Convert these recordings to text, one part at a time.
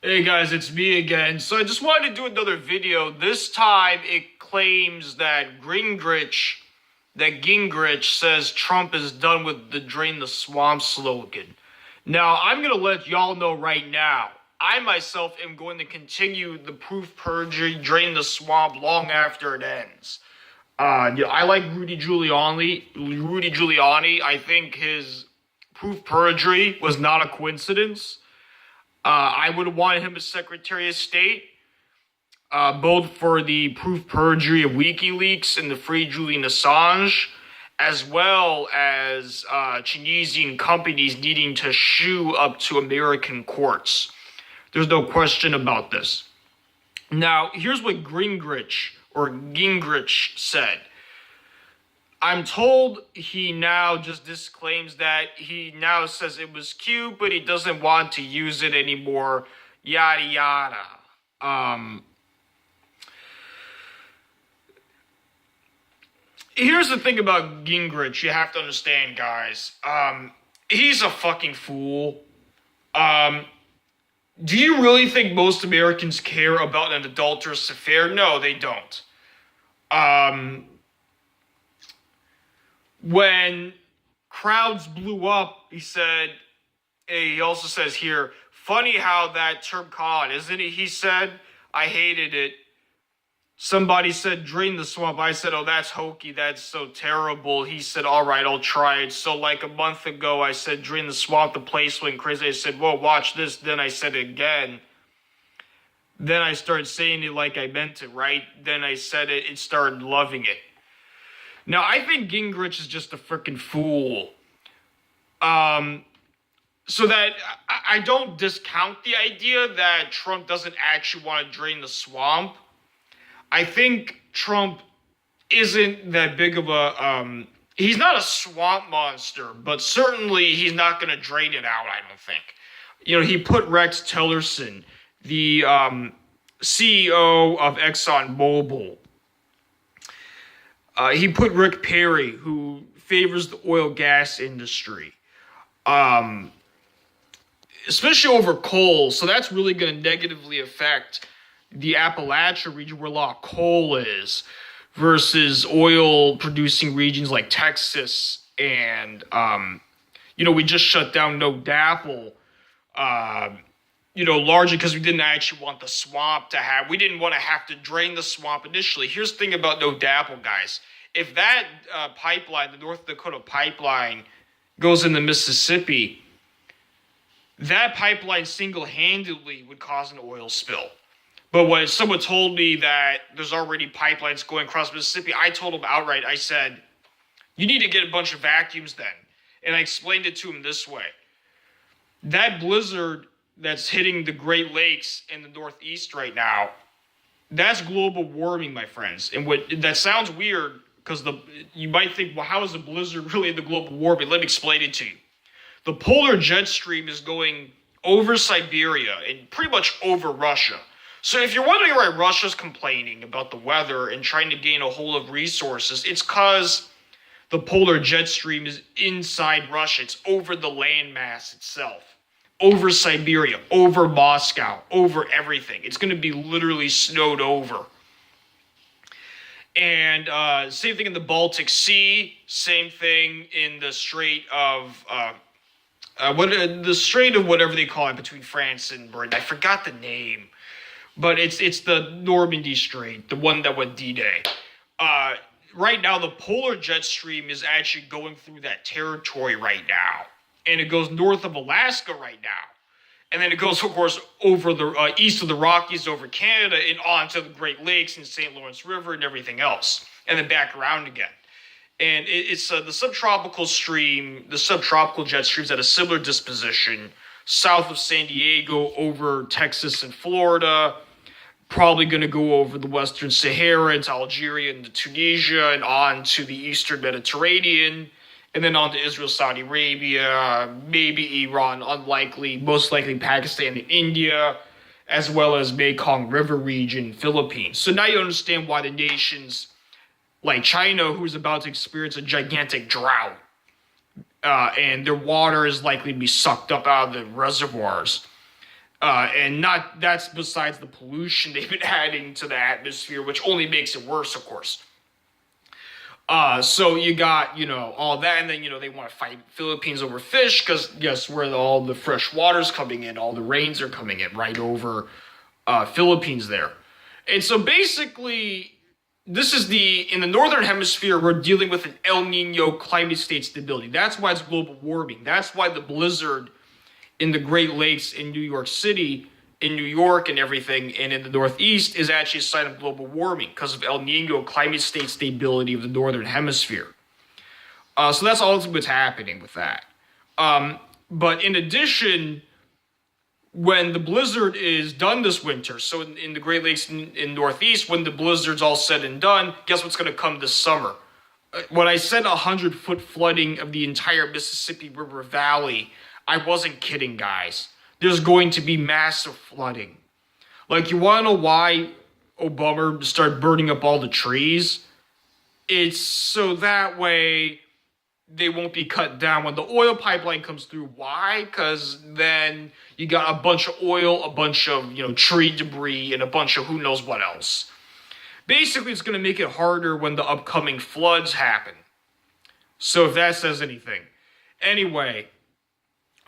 Hey guys, it's me again. So I just wanted to do another video. This time it claims that Gingrich says Trump is done with the drain the swamp slogan. Now, I'm going to let y'all know right now. I myself am going to continue the proof perjury drain the swamp long after it ends. I like Rudy Giuliani. Rudy Giuliani, I think his proof perjury was not a coincidence. I would have wanted him as Secretary of State, both for the proof perjury of WikiLeaks and the Free Julian Assange, as well as Tunisian companies needing to shoe up to American courts. There's no question about this. Now, here's what Gingrich said. I'm told he now just disclaims that he now says it was cute, but he doesn't want to use it anymore. Yada yada. Here's the thing about Gingrich. You have to understand, guys. He's a fucking fool. Do you really think most Americans care about an adulterous affair? No, they don't. When crowds blew up, he also says here, funny how that term caught, isn't it? He said, I hated it. Somebody said, drain the swamp. I said, oh, that's hokey. That's so terrible. He said, all right, I'll try it. So like a month ago, I said, drain the swamp. The place went crazy. I said, whoa, watch this. Then I said it again. Then I started saying it like I meant it, right? Then I said it and started loving it. Now, I think Gingrich is just a freaking fool. So that I don't discount the idea that Trump doesn't actually want to drain the swamp. I think Trump isn't that big of a, he's not a swamp monster, but certainly he's not going to drain it out, I don't think. You know, he put Rex Tillerson, the CEO of ExxonMobil, he put Rick Perry, who favors the oil gas industry, especially over coal. So that's really going to negatively affect the Appalachia region where a lot of coal is versus oil producing regions like Texas. And, we just shut down No Dapple, largely because we didn't actually want the swamp we didn't want to have to drain the swamp initially. Here's the thing about No Dapple, guys. If that pipeline, the North Dakota pipeline, goes into Mississippi, that pipeline single-handedly would cause an oil spill. But when someone told me that there's already pipelines going across Mississippi, I told them outright, I said, you need to get a bunch of vacuums then. And I explained it to him this way. That blizzard that's hitting the Great Lakes in the Northeast right now, that's global warming, my friends. And that sounds weird because you might think, well, how is a blizzard really the global warming? Let me explain it to you. The polar jet stream is going over Siberia and pretty much over Russia. So if you're wondering why Russia's complaining about the weather and trying to gain a hold of resources, it's because the polar jet stream is inside Russia. It's over the landmass itself, over Siberia, over Moscow, over everything. It's going to be literally snowed over. And same thing in the Baltic Sea, same thing in the Strait of whatever they call it between France and Britain. I forgot the name. But it's the Normandy Strait, the one that went D-Day. Right now, the polar jet stream is actually going through that territory right now. And it goes north of Alaska right now. And then it goes, of course, over the east of the Rockies, over Canada, and on to the Great Lakes and St. Lawrence River and everything else. And then back around again. And it's the subtropical jet stream's at a similar disposition, south of San Diego, over Texas and Florida, probably going to go over the Western Sahara into Algeria and Tunisia and on to the Eastern Mediterranean, and then on to Israel, Saudi Arabia, maybe Iran, unlikely, most likely Pakistan and India, as well as Mekong River region, Philippines. So now you understand why the nations like China, who's about to experience a gigantic drought, and their water is likely to be sucked up out of the reservoirs. And not that's besides the pollution they've been adding to the atmosphere, which only makes it worse, of course. So you got, all that, and then, they want to fight Philippines over fish, because guess where all the fresh water's coming in, all the rains are coming in right over Philippines there. And so basically, this is in the northern hemisphere, we're dealing with an El Nino climate state stability. That's why it's global warming. That's why the blizzard in the Great Lakes in New York City, in New York and everything, and in the Northeast is actually a sign of global warming because of El Nino climate state stability of the northern hemisphere. So that's all what's happening with that. But in addition, when the blizzard is done this winter, so in the Great Lakes in Northeast, when the blizzard's all said and done, guess what's going to come this summer? When I said 100-foot flooding of the entire Mississippi River Valley, I wasn't kidding, guys. There's going to be massive flooding. Like, you want to know why Obama started burning up all the trees? It's so that way they won't be cut down when the oil pipeline comes through. Why? Because then you got a bunch of oil, a bunch of, tree debris, and a bunch of who knows what else. Basically, it's going to make it harder when the upcoming floods happen. So if that says anything. Anyway,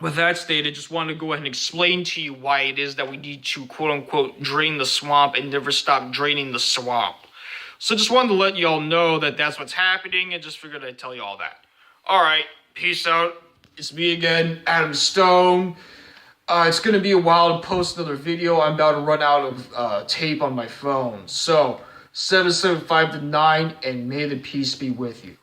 with that stated, just wanted to go ahead and explain to you why it is that we need to, quote-unquote, drain the swamp and never stop draining the swamp. So just wanted to let you all know that that's what's happening, and just figured I'd tell you all that. All right, peace out. It's me again, Adam Stone. It's going to be a while to post another video. I'm about to run out of tape on my phone. So, 775-9, and may the peace be with you.